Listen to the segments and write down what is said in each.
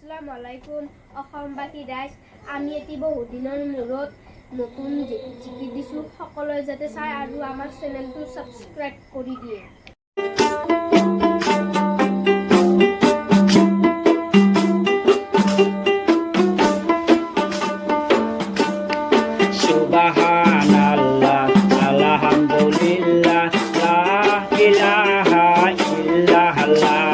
আসসালামু আলাইকুম অসমবাসী ৰাইজ আমি এটি বহু দিনৰ মূৰত নতুন জিকি দিছোঁ সকলোৱে যাতে চাই আৰু আমাৰ চেনেলটো সাবস্ক্ৰাইব কৰি দিয়ে সুবহানাল্লাহ আলহামদুলিল্লাহ লা ইলাহা ইল্লাল্লাহ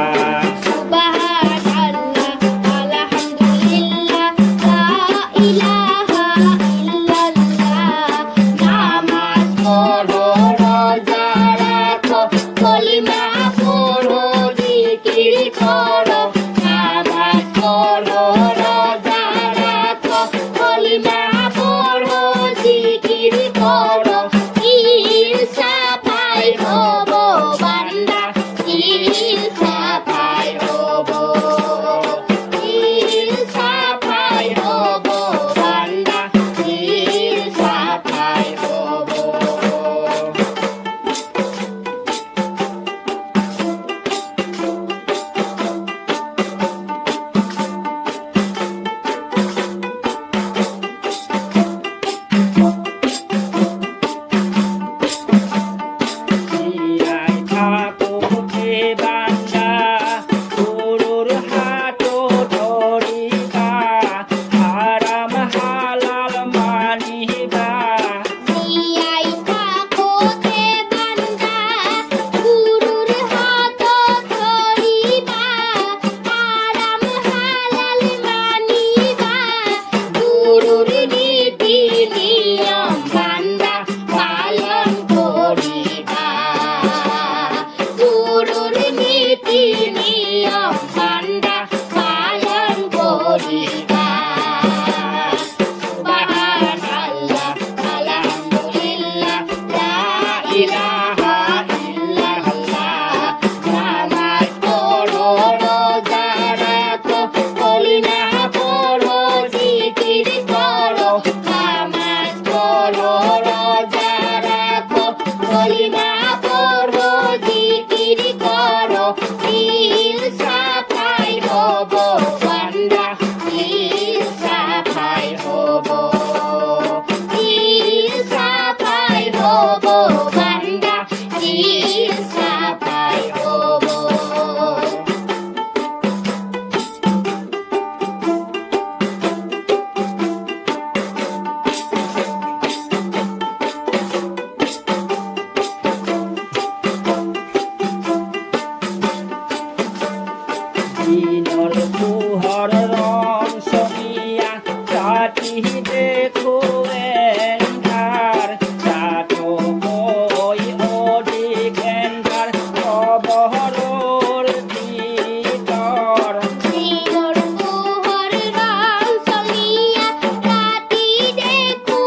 দিনৰ পোহৰ ৰং চমিয়া ৰাতি দেখো এন্ধাৰ ৰাতো মই অধিক এন্ধাৰ খবৰৰ ভিতৰ দিনৰ পোহৰ ৰং চমিয়া ৰাতি দেখো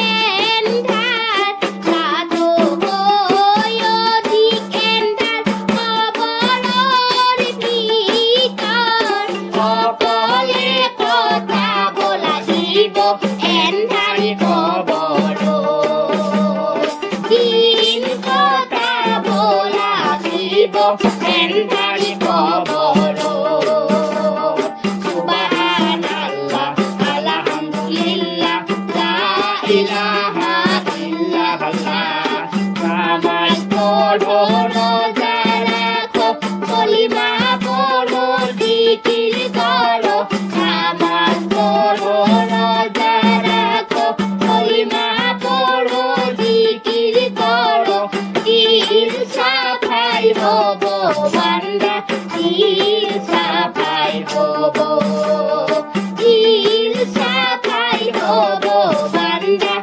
এন্ধাৰ ৰাতো মই অধিক এন্ধাৰ খবৰৰ ভিতৰ সকলে কথা বলাগিব এন্ধাৰি খবৰত দিন কটাব লাগিব এন্ধাৰি খবৰত সুবহানাল্লাহ আলহামদুলিল্লাহ লা ইলাহা ইল্লাল্লাহ নামাজ পড়ো রোজা রাখো কলিমা পড়ো জিকির করো নামাজ পড়ো রোজা রাখো কলিমা পড়ো জিকির করো দিল সাফাই হব বান্দা দিল সাফাই হব দিল সাফাই হব বান্দা